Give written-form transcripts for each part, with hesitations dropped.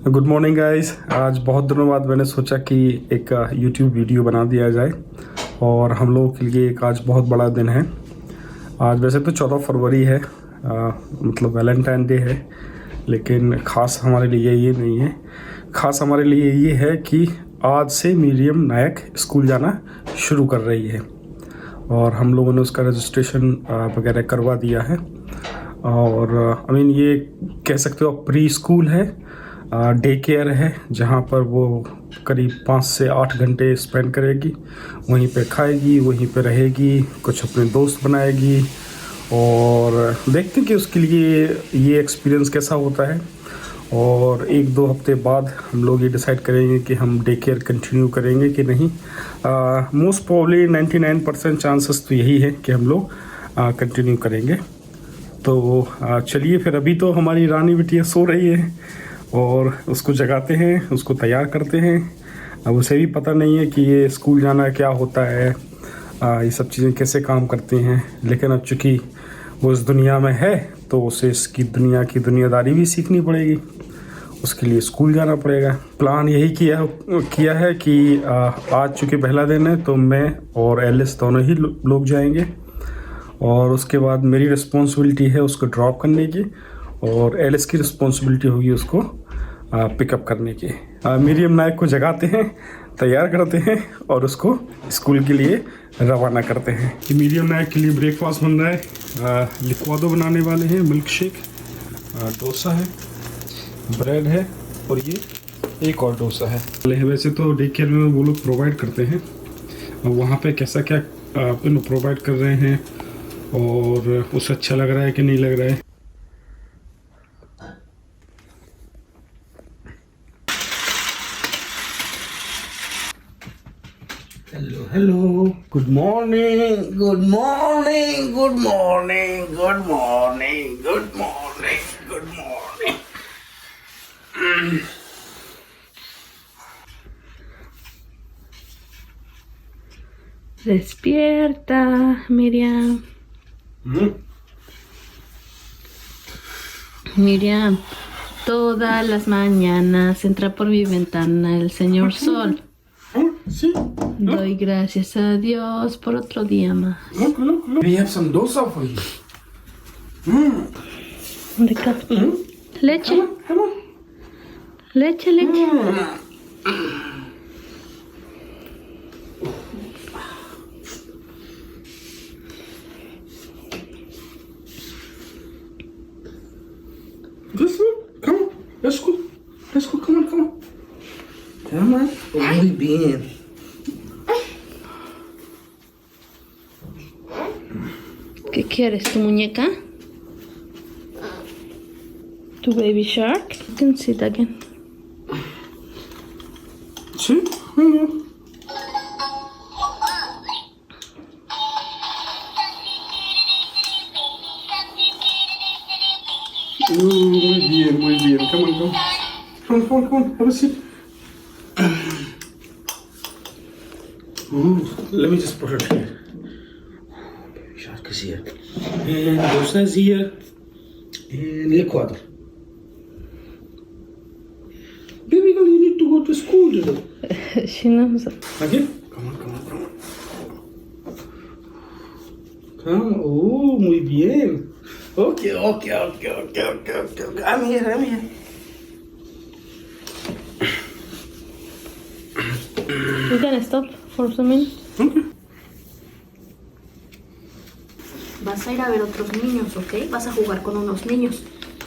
Good morning guys. आज बहुत दिनों बाद मैंने सोचा कि एक यूट्यूब वीडियो बना दिया जाए और हम लोगों के लिए एक आज बहुत बड़ा दिन है। आज वैसे तो 14 फरवरी है, मतलब वैलेंटाइन डे है, लेकिन ख़ास हमारे लिए ये नहीं है। ख़ास हमारे लिए ये है कि आज से मीडियम नायक स्कूल जाना शुरू कर रही है और हम लोगों ने उसका रजिस्ट्रेशन वगैरह करवा दिया है। और ये कह सकते हो प्री स्कूल है, डे केयर है, जहाँ पर वो करीब 5 से 8 घंटे स्पेंड करेगी। वहीं पे खाएगी, वहीं पे रहेगी, कुछ अपने दोस्त बनाएगी और देखते हैं कि उसके लिए ये एक्सपीरियंस कैसा होता है। और 1-2 हफ्ते बाद हम लोग ये डिसाइड करेंगे कि हम डे केयर कंटिन्यू करेंगे कि नहीं। मोस्ट प्रॉब्ली 99% चांसेस तो यही है कि हम लोग कंटिन्यू करेंगे। तो चलिए फिर, अभी तो हमारी रानी बिटिया सो रही है और उसको जगाते हैं, उसको तैयार करते हैं। अब उसे भी पता नहीं है कि ये स्कूल जाना क्या होता है, ये सब चीज़ें कैसे काम करती हैं, लेकिन अब चूँकि वो इस दुनिया में है तो उसे इसकी दुनिया की दुनियादारी भी सीखनी पड़ेगी। उसके लिए स्कूल जाना पड़ेगा। प्लान यही किया है कि आज चूँकि पहला दिन है तो मैं और एलिस दोनों ही लोग जाएंगे और उसके बाद मेरी रिस्पॉन्सिबिलिटी है उसको ड्रॉप करने की और एलिस की रिस्पॉन्सिबिलिटी होगी उसको पिकअप करने की। मीडियम नायक को जगाते हैं, तैयार करते हैं और उसको स्कूल के लिए रवाना करते हैं। मीडियम नायक के लिए ब्रेकफास्ट बन रहा है। लिक्वाडो बनाने वाले हैं, मिल्क शेक, डोसा है, ब्रेड है और ये एक और डोसा है। वैसे तो डे केयर में वो लोग प्रोवाइड करते हैं, वहाँ पे कैसा क्या प्रोवाइड कर रहे हैं और उसे अच्छा लग रहा है कि नहीं लग रहा है। Hello, good morning, good morning, good morning, good morning, good morning, good morning. Despierta, Miriam. Miriam, todas las mañanas entra por mi ventana el señor Sol. Sí. Doy gracias a Dios por otro día más. Look. We have some dosa for you. Rica. Leche. Come on. Leche. This one? Come on. Let's go. Come on. Come on. Muy bien. ¿Qué quieres? ¿Tu muñeca? ¿Tu baby shark? You can sit again. Sí. Hello. Muy bien. Come on. Have a seat. Let me just put it here. Baby shark is here. And dosa is here. And liquid. Baby girl, you need to go to school today. She knows. Okay? Come on. Come. Oh, muy bien. Okay. I'm here. You can stop for some minutes. Okay. Vas a ir a ver otros niños, ¿ok? Vas a jugar con unos niños.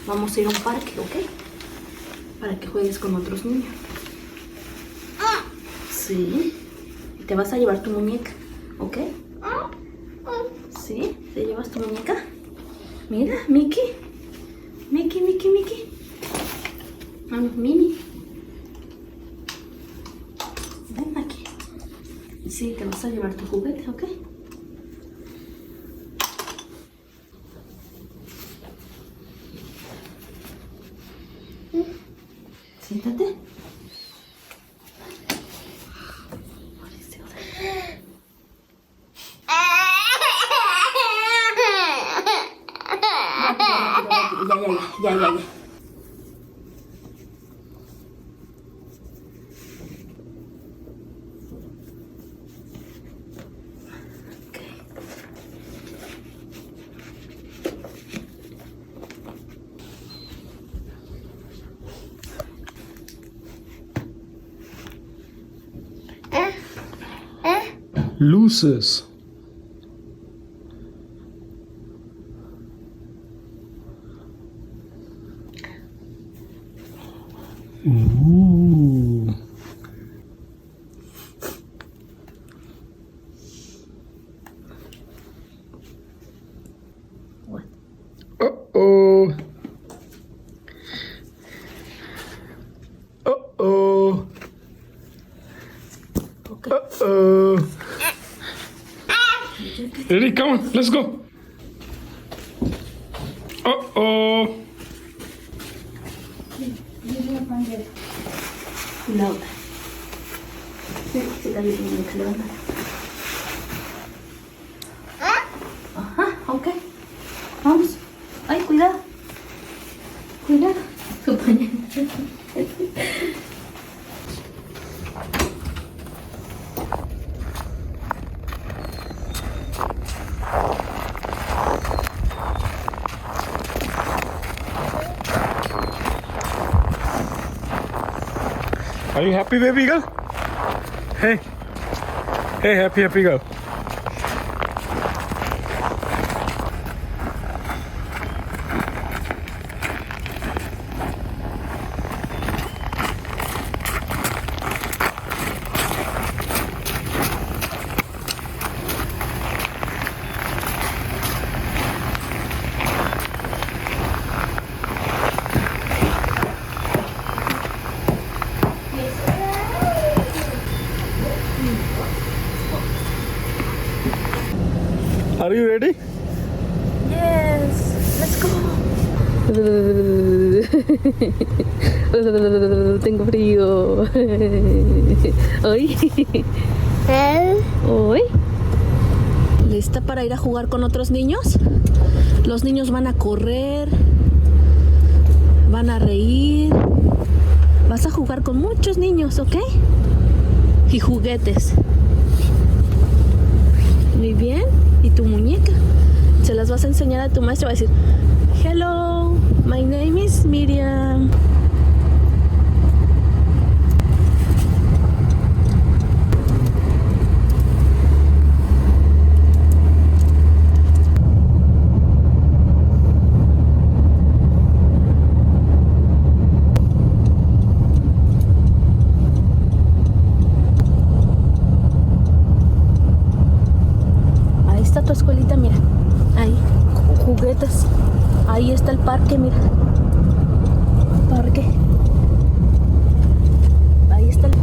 Vamos a ir a un parque, ¿ok? Para que juegues con otros niños. Sí. Y te vas a llevar tu muñeca, ¿ok? ¿Sí? ¿Te llevas tu muñeca? Mira, Mickey. Vamos, Mini. Ven aquí. Sí, te vas a llevar tu juguete, ¿ok? Siéntate. Ya. loses. Ooh. What? Uh-oh. Uh-oh. Okay. Uh-oh. Ready? Come on, let's go. Uh-oh. No. Sí, está bien, que levanta. Ajá, ok. Vamos. Ay, cuidado. Cuidado. Tu pañal. Are you happy, baby girl? Hey. Hey, happy girl. Are you ready? Yes, let's go. Tengo frío. Hoy. Hoy. ¿Lista para ir a jugar con otros niños? Los niños van a correr, van a reír. Vas a jugar con muchos niños, ¿ok? Y juguetes. Muy bien. ¿Y tu muñeca? Se las vas a enseñar a tu maestro. Va a decir, hello, my name is Miriam. Tu escuelita, mira, ahí, juguetes, ahí está el parque, mira, parque, ahí está el...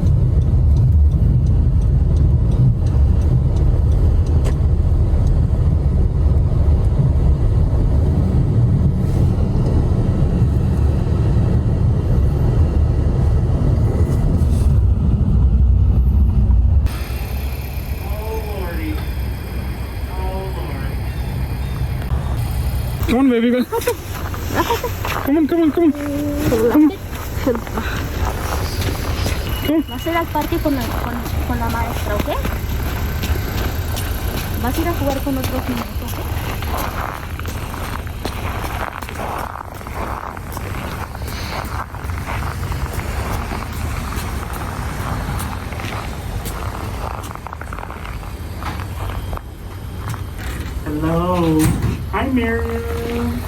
Come on, baby girl. Come on. Come on. Vas a ir al parque con la maestra, ¿ok? Vas a ir a jugar con otros niños, ¿ok? Hello. Hi, Miriam.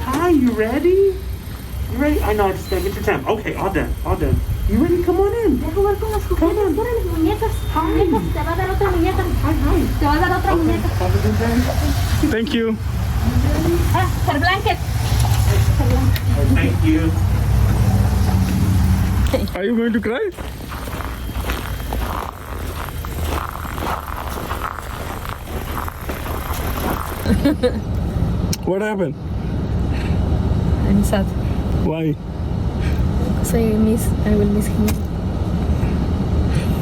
Hi, you ready? You ready? I know, I just gotta get your time. Okay, all done. You ready? Come on in. Voy a jugar con las juguetes, con las muñecas. Muñecas, te va a dar otra muñeca. Te va a dar otra muñeca. Have a good day. Thank you. Her blanket. Thank you. Are you going to cry? What happened? I'm sad. Why? Because I will miss him.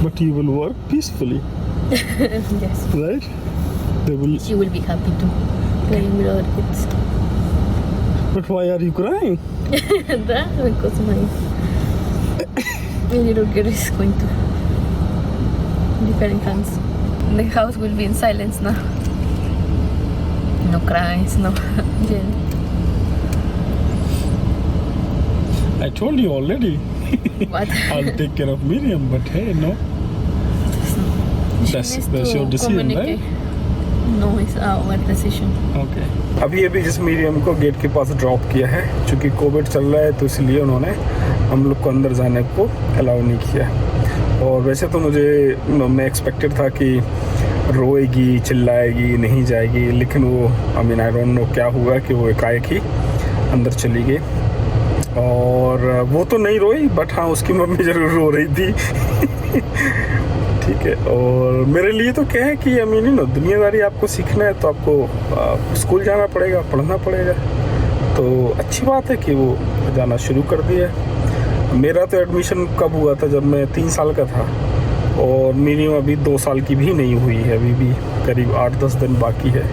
But you will work peacefully, Yes. right? They will. She will be happy too. Playing with other kids. But why are you crying? Because my little girl is going to different hands. The house will be in silence now. No cries, no yelling. I told you already. What? I'll take care of Miriam, but hey, no. That's your decision, right? No, it's our decision. Okay अभी जिस medium को gate के पास drop किया है, चूँकि Covid चल रहा है तो इसलिए उन्होंने हम लोग को अंदर जाने को अलाउ नहीं किया। और वैसे तो मैं एक्सपेक्टेड था कि रोएगी, चिल्लाएगी, नहीं जाएगी, लेकिन वो आई डोंट नो क्या हुआ कि वो एकाएक ही अंदर चली गई। और वो तो नहीं रोई, बट हाँ उसकी मम्मी ज़रूर रो रही थी। ठीक है। और मेरे लिए तो क्या है कि दुनियादारी आपको सीखना है तो आपको स्कूल जाना पड़ेगा, पढ़ना पड़ेगा। तो अच्छी बात है कि वो जाना शुरू कर दिया। मेरा तो एडमिशन कब हुआ था, जब मैं 3 साल का था, और मेरी अभी 2 साल की भी नहीं हुई है, अभी भी करीब 8-10 दिन बाकी है।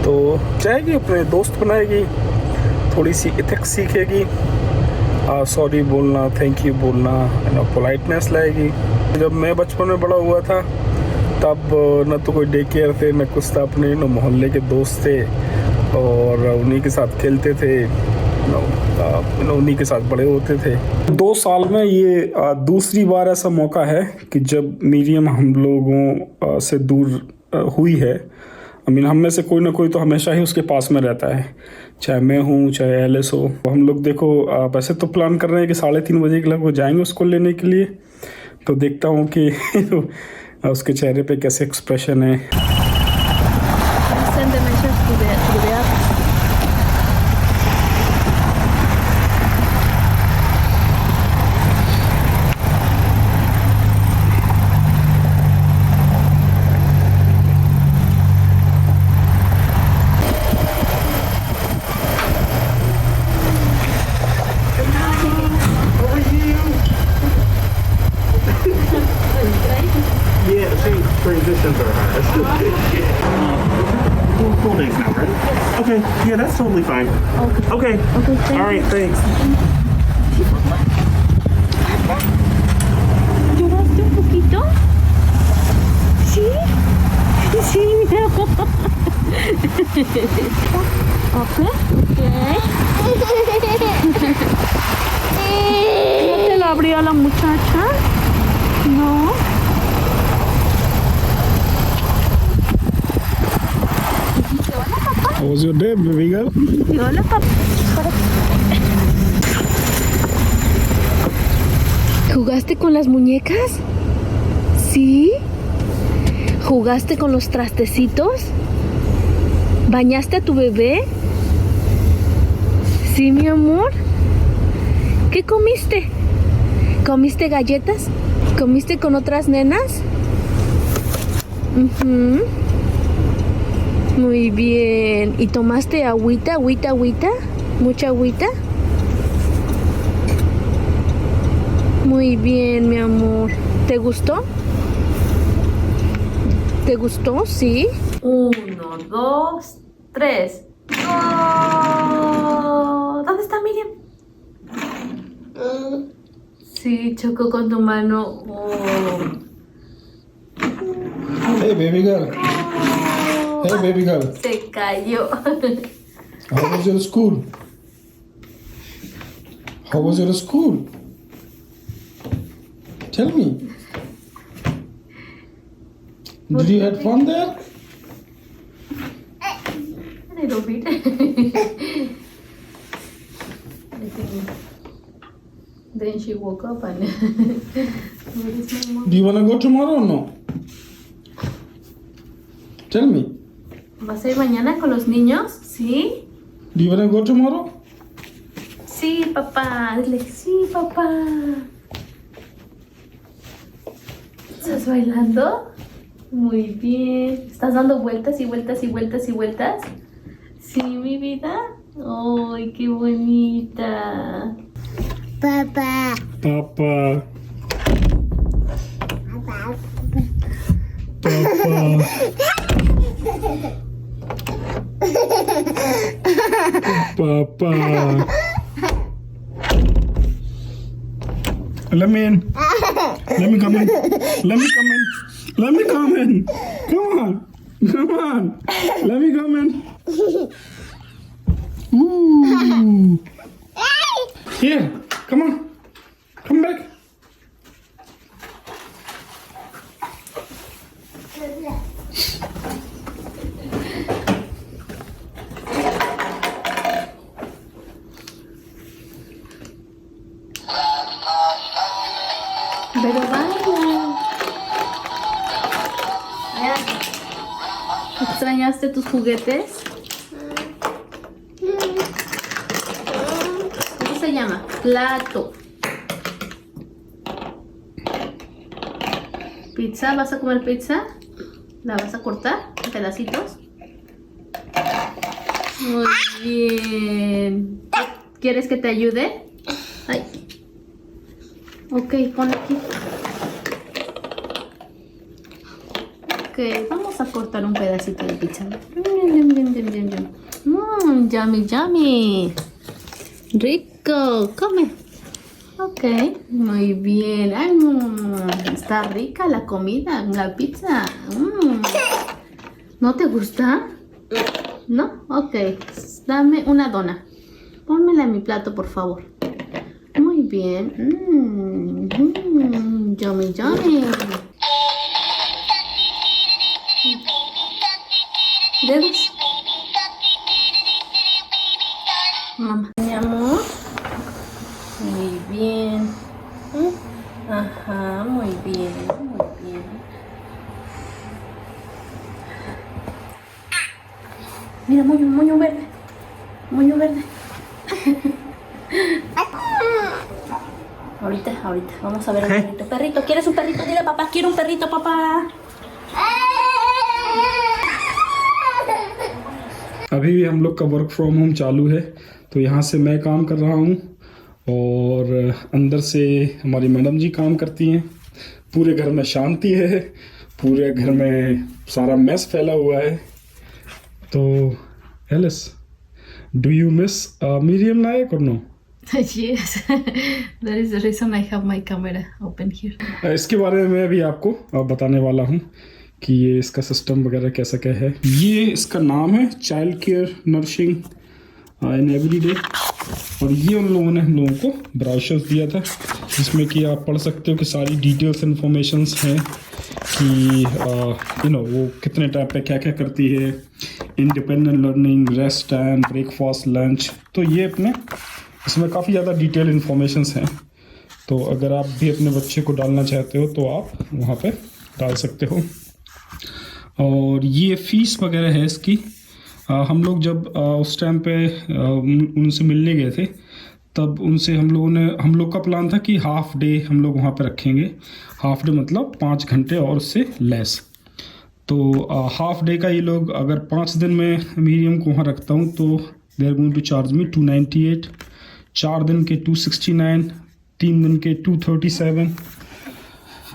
तो जाएगी, अपने दोस्त बनाएगी, थोड़ी सी एथिक्स सीखेगी, सॉरी बोलना, थैंक यू बोलना, पोलाइटनेस लाएगी। जब मैं बचपन में बड़ा हुआ था तब न तो कोई डे केयर थे, न कुछ था, अपने मोहल्ले के दोस्त थे और उन्हीं के साथ खेलते थे, उन्हीं के साथ बड़े होते थे। 2 साल में ये दूसरी बार ऐसा मौका है कि जब मीडियम हम लोगों से दूर हुई है। हम में से कोई ना कोई तो हमेशा ही उसके पास में रहता है, चाहे मैं हूँ चाहे एलिस हो। हम लोग देखो वैसे तो प्लान कर रहे हैं कि 3:30 बजे के लगभग जाएंगे उसको लेने के लिए। तो देखता हूँ कि उसके चेहरे पे कैसे एक्सप्रेशन है। Cool days now, right? Okay, yeah, that's totally fine. Okay. All right, thanks. ¿Lloraste un poquito? ¿Sí? Sí, mi amor. ¿No te lo abrió la muchacha? No. How was your day, baby girl? Hola, papá. ¿Jugaste con las muñecas? ¿Sí? ¿Jugaste con los trastecitos? ¿Bañaste a tu bebé? ¿Sí, mi amor? ¿Qué comiste? ¿Comiste galletas? ¿Comiste con otras nenas? Muy bien. ¿Y tomaste agüita? ¿Mucha agüita? Muy bien, mi amor. ¿Te gustó? ¿Te gustó? Sí. 1, 2, 3. ¡Oh! ¿Dónde está Miriam? Sí, chocó con tu mano. Oh. Hey, baby girl. Hey, baby girl. Se cayó. How was your school? How was your school? Tell me. Did you have fun there? A little bit. Then she woke up and where is my mom? Do you want to go tomorrow or no? Tell me. ¿Vas a ir mañana con los niños? ¿Sí? Do you want to go tomorrow? Sí, papá. Dile, sí, papá. ¿Estás bailando? Muy bien. ¿Estás dando vueltas y vueltas y vueltas y vueltas? Sí, mi vida. ¡Ay, qué bonita! Papa. Papa. Papa. Let me in. Let me come in. Let me come in. Let me come in. Come on. Come on. Let me come in. Ooh. Here. Come on. Come back. Pero baila. Ya. ¿Extrañaste tus juguetes? ¿Cómo se llama? Plato. ¿Pizza? ¿Vas a comer pizza? ¿La vas a cortar en pedacitos? Muy bien. ¿Quieres que te ayude? Ay. Ok, pon aquí. Ok, vamos a cortar un pedacito de pizza. Yummy, yummy. Rico, come. Ok, muy bien. Ay, está rica la comida, la pizza. ¿No te gusta? ¿No? Ok, dame una dona. Pónmela en mi plato, por favor. Muy bien. Yummy, yummy. Dedos. Mamá. Mi amor. Muy bien. Ajá, muy bien, muy bien. Mira, moño verde. Moño verde. Ahorita. Vamos a ver el perrito. Perrito, ¿quieres un perrito? Dile, papá, quiero un perrito, papá. अभी भी हम लोग का work from home चालू है, तो यहाँ से मैं काम कर रहा हूँ और अंदर से हमारी मैडम जी काम करती हैं। पूरे घर में शांति है, पूरे घर में सारा मैस फैला हुआ है। तो Alice, do you miss medium Nayak और no? Yes, that is the reason I have my camera open here. इसके बारे में भी आपको बताने वाला हूँ कि ये इसका सिस्टम वगैरह कैसा क्या है। ये इसका नाम है child care nursing in everyday, और ये उन लोगों ने हम लोगों को ब्राउशर्स दिया था जिसमें कि आप पढ़ सकते हो कि सारी डिटेल्स इन्फॉर्मेशंस हैं कि वो कितने टाइम पे क्या क्या करती है, independent learning, rest time, breakfast, lunch. तो ये अपने इसमें काफ़ी ज़्यादा डिटेल इन्फॉर्मेशंस हैं। तो अगर आप भी अपने बच्चे को डालना चाहते हो तो आप वहाँ पे डाल सकते हो। और ये फ़ीस वगैरह है इसकी। हम लोग जब उस टाइम पे उनसे मिलने गए थे तब उनसे हम लोग का प्लान था कि हाफ़ डे हम लोग वहाँ पे रखेंगे। हाफ़ डे मतलब 5 घंटे और उससे लेस। तो हाफ़ डे का ये लोग अगर 5 दिन में मीडियम को वहाँ रखता हूँ तो they are going to charge me 298, 4 दिन के 269, 3 दिन के 237।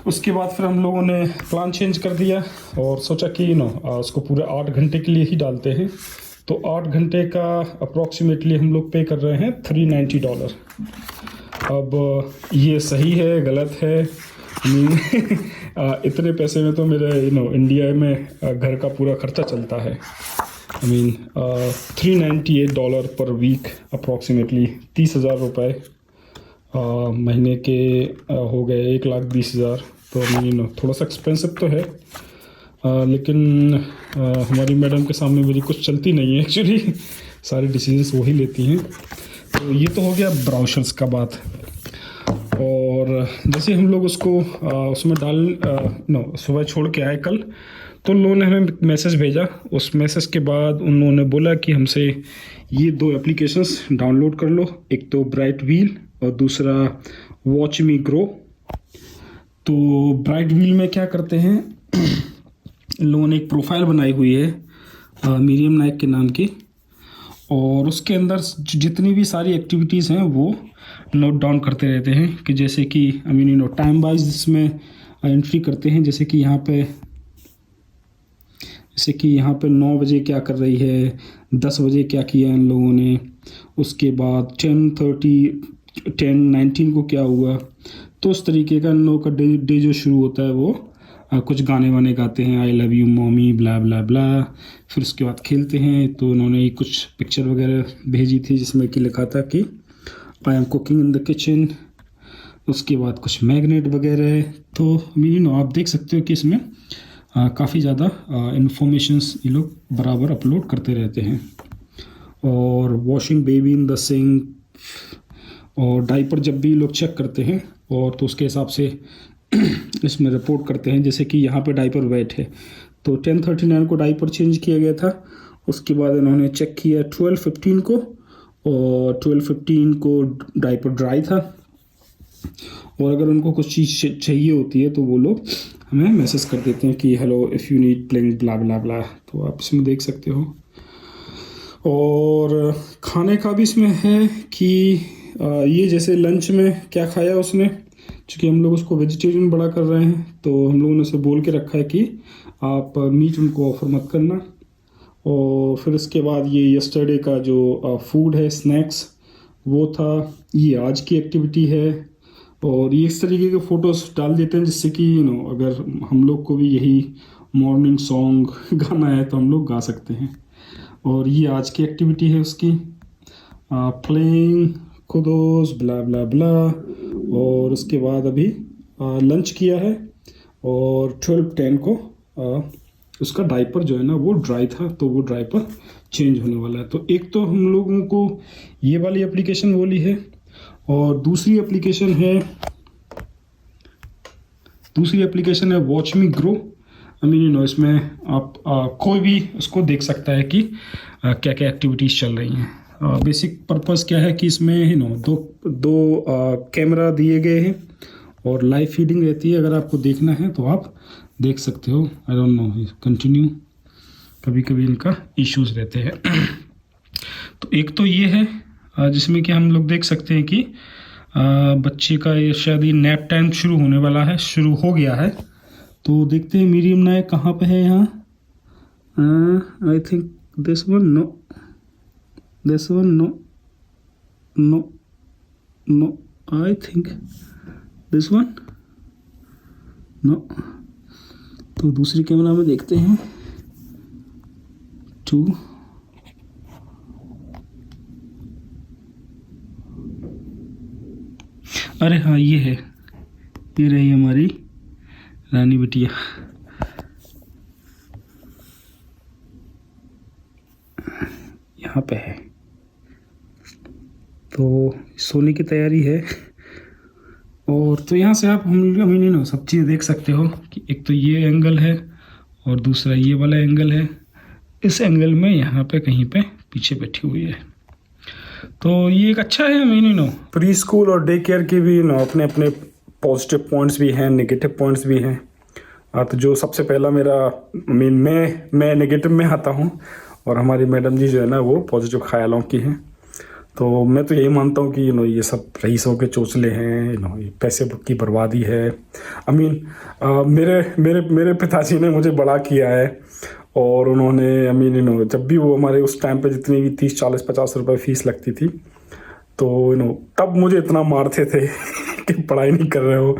उसके बाद फिर हम लोगों ने प्लान चेंज कर दिया और सोचा कि उसको पूरे 8 घंटे के लिए ही डालते हैं। तो 8 घंटे का अप्रॉक्सीमेटली हम लोग पे कर रहे हैं $390। अब ये सही है गलत है इतने पैसे में तो मेरे इंडिया में घर का पूरा खर्चा चलता है। $398 पर वीक, अप्रॉक्सीमेटली 30,000 रुपये महीने के हो गए, 1,20,000। तो थोड़ा सा एक्सपेंसिव तो है, लेकिन हमारी मैडम के सामने मेरी कुछ चलती नहीं है एक्चुअली, सारे डिसीजंस वही लेती हैं। तो ये तो हो गया ब्राउशर्स का बात। और जैसे हम लोग उसको उसमें सुबह छोड़ के आए कल, तो उन लोगों ने हमें मैसेज भेजा। उस मैसेज के बाद उन लोगों ने बोला कि हमसे ये 2 एप्लीकेशंस डाउनलोड कर लो, एक तो ब्राइट व्हील और दूसरा वॉच मी ग्रो। तो ब्राइट व्हील में क्या करते हैं, इन लोगों ने एक प्रोफाइल बनाई हुई है मीडियम नायक के नाम की, और उसके अंदर जितनी भी सारी एक्टिविटीज़ हैं वो नोट डाउन करते रहते हैं कि जैसे कि टाइम वाइज इसमें एंट्री करते हैं। जैसे कि यहाँ पे 9 बजे क्या कर रही है, 10 बजे क्या किया इन लोगों ने, उसके बाद 10:19 को क्या हुआ। तो उस तरीके का इन लोगों का डे जो शुरू होता है वो कुछ गाने वाने गाते हैं, I love you mommy blah blah ब्ला। फिर उसके बाद खेलते हैं। तो उन्होंने कुछ पिक्चर वगैरह भेजी थी जिसमें कि लिखा था कि I am cooking in the kitchen. उसके बाद कुछ मैग्नेट वगैरह। तो आप देख सकते हो कि इसमें काफ़ी ज़्यादा इन्फॉर्मेशंस ये लोग बराबर अपलोड करते रहते हैं। और washing baby in the sink, और डाइपर जब भी लोग चेक करते हैं और तो उसके हिसाब से इसमें रिपोर्ट करते हैं। जैसे कि यहाँ पे डाइपर वेट है तो 10:39 को डाइपर चेंज किया गया था। उसके बाद इन्होंने चेक किया 12:15 को, और 12:15 को डाइपर ड्राई था। और अगर उनको कुछ चीज़ चाहिए होती है तो वो लोग हमें मैसेज कर देते हैं कि hello if you need playing blah blah blah, तो आप इसमें देख सकते हो। और खाने का भी इसमें है कि ये जैसे लंच में क्या खाया उसने, क्योंकि हम लोग उसको वेजिटेरियन बड़ा कर रहे हैं तो हम लोगों ने उसे बोल के रखा है कि आप मीट उनको ऑफर मत करना। और फिर इसके बाद ये यस्टरडे का जो फूड है, स्नैक्स, वो था। ये आज की एक्टिविटी है। और ये इस तरीके के फ़ोटोज़ डाल देते हैं जिससे कि अगर हम लोग को भी यही मॉर्निंग सॉन्ग गाना है तो हम लोग गा सकते हैं। और ये आज की एक्टिविटी है उसकी, प्लेइंग खुदोस ब्ला ब्ला ब्ला। और उसके बाद अभी लंच किया है और 12:10 को उसका डाइपर जो है ना वो ड्राई था, तो वो डाइपर चेंज होने वाला है। तो एक तो हम लोगों को ये वाली एप्लीकेशन बोली है, और दूसरी एप्लीकेशन है वॉच मी ग्रो। इसमें आप कोई भी उसको देख सकता है कि क्या क्या एक्टिविटीज़ चल रही हैं। बेसिक पर्पस क्या है कि इसमें दो कैमरा दिए गए हैं और लाइव फीडिंग रहती है। अगर आपको देखना है तो आप देख सकते हो। आई डोंट नो कंटिन्यू, कभी कभी इनका इश्यूज रहते हैं। तो एक तो ये है जिसमें कि हम लोग देख सकते हैं कि बच्चे का ये शायद ही नैप टाइम शुरू होने वाला है, शुरू हो गया है। तो देखते हैं मीडियम नायक कहाँ पे है यहाँ। I think this one, no this one, no no no, I think this one, no. तो दूसरी कैमरा में देखते हैं 2। अरे हाँ ये है, ये रही हमारी रानी बिटिया। यहाँ पे है, तो सोने की तैयारी है। और तो यहाँ से आप हम सब चीज़ देख सकते हो कि एक तो ये एंगल है और दूसरा ये वाला एंगल है। इस एंगल में यहाँ पे कहीं पे पीछे बैठी हुई है। तो ये एक अच्छा है। प्री स्कूल और डे केयर के भी अपने अपने पॉजिटिव पॉइंट्स भी हैं, नेगेटिव पॉइंट्स भी हैं। तो जो सबसे पहला मेरा मैं नेगेटिव में आता हूँ, और हमारी मैडम जी जो है ना वो पॉजिटिव ख्यालों की हैं। तो मैं तो यही मानता हूँ कि ये सब रईसों के चोचले हैं, ये पैसे की बर्बादी है। मेरे पिताजी ने मुझे बड़ा किया है, और उन्होंने जब भी वो हमारे उस टाइम पे जितनी भी 30, 40, 50 रुपए फीस लगती थी, तो तब मुझे इतना मारते थे कि पढ़ाई नहीं कर रहे हो।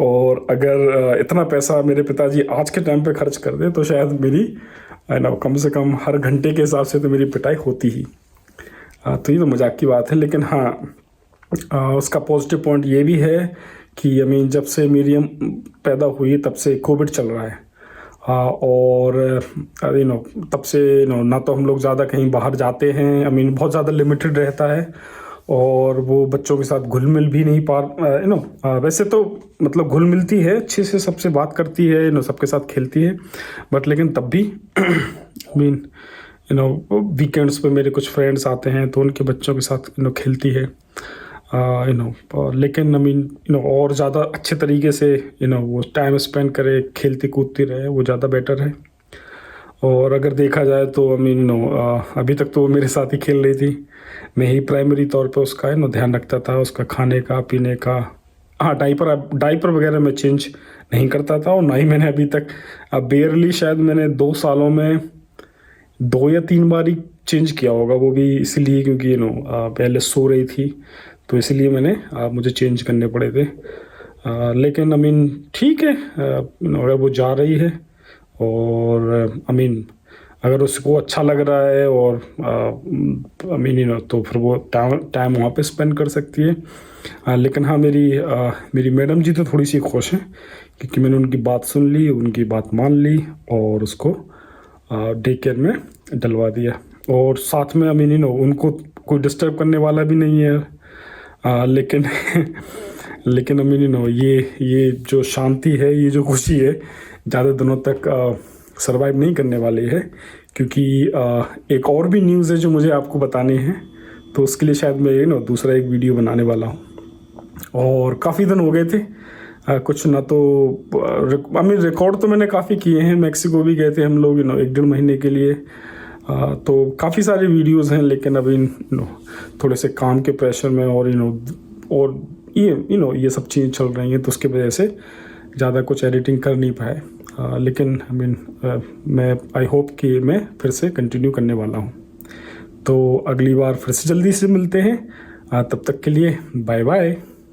और अगर इतना पैसा मेरे पिताजी आज के टाइम पे खर्च कर दे तो शायद मेरी कम से कम हर घंटे के हिसाब से तो मेरी पिटाई होती ही। तो ये तो मजाक की बात है। लेकिन हाँ, उसका पॉजिटिव पॉइंट ये भी है कि जब से मीडियम पैदा हुई तब से कोविड चल रहा है। और तब से ना तो हम लोग ज़्यादा कहीं बाहर जाते हैं, बहुत ज़्यादा लिमिटेड रहता है, और वो बच्चों के साथ घुल मिल भी नहीं वैसे तो मतलब घुल मिलती है, अच्छे से सबसे बात करती है, सबके साथ खेलती है, बट लेकिन तब भी वीकेंड्स पे मेरे कुछ फ्रेंड्स आते हैं तो उनके बच्चों के साथ खेलती है। लेकिन और ज़्यादा अच्छे तरीके से वो टाइम स्पेंड करे, खेलती कूदती रहे, वो ज़्यादा बेटर है। और अगर देखा जाए तो अभी तक तो वो मेरे साथ ही खेल रही थी। मैं ही प्राइमरी तौर पे उसका ध्यान रखता था, उसका खाने का, पीने का। हाँ, डाइपर वगैरह मैं चेंज नहीं करता था, और ना ही मैंने अभी तक बेयरली, शायद मैंने 2 सालों में 2 या 3 बार ही चेंज किया होगा। वो भी इसलिए क्योंकि पहले सो रही थी, तो इसलिए मुझे चेंज करने पड़े थे। लेकिन ठीक है, अगर वो जा रही है और अगर उसको अच्छा लग रहा है और तो फिर वो टाइम वहाँ पे स्पेंड कर सकती है। लेकिन हाँ, मेरी मैडम जी तो थोड़ी सी खुश हैं, क्योंकि मैंने उनकी बात सुन ली, उनकी बात मान ली और उसको डे केयर में डलवा दिया। और साथ में उनको कोई डिस्टर्ब करने वाला भी नहीं है। लेकिन लेकिन आई मीन ये जो शांति है, ये जो खुशी है, ज़्यादा दिनों तक सरवाइव नहीं करने वाली है, क्योंकि एक और भी न्यूज़ है जो मुझे आपको बतानी है, तो उसके लिए शायद मैं दूसरा एक वीडियो बनाने वाला हूँ। और काफ़ी दिन हो गए थे कुछ ना तो आई मीन रिकॉर्ड तो मैंने काफ़ी किए हैं, मैक्सिको भी गए थे हम लोग 1-1.5 महीने के लिए, तो काफ़ी सारे वीडियोस हैं, लेकिन अभी थोड़े से काम के प्रेशर में और और ये सब चीज़ें चल रही हैं, तो उसकी वजह से ज़्यादा कुछ एडिटिंग कर नहीं पाए, लेकिन आई मीन मैं आई होप कि मैं फिर से कंटिन्यू करने वाला हूँ। तो अगली बार फिर से जल्दी से मिलते हैं, तब तक के लिए बाय बाय।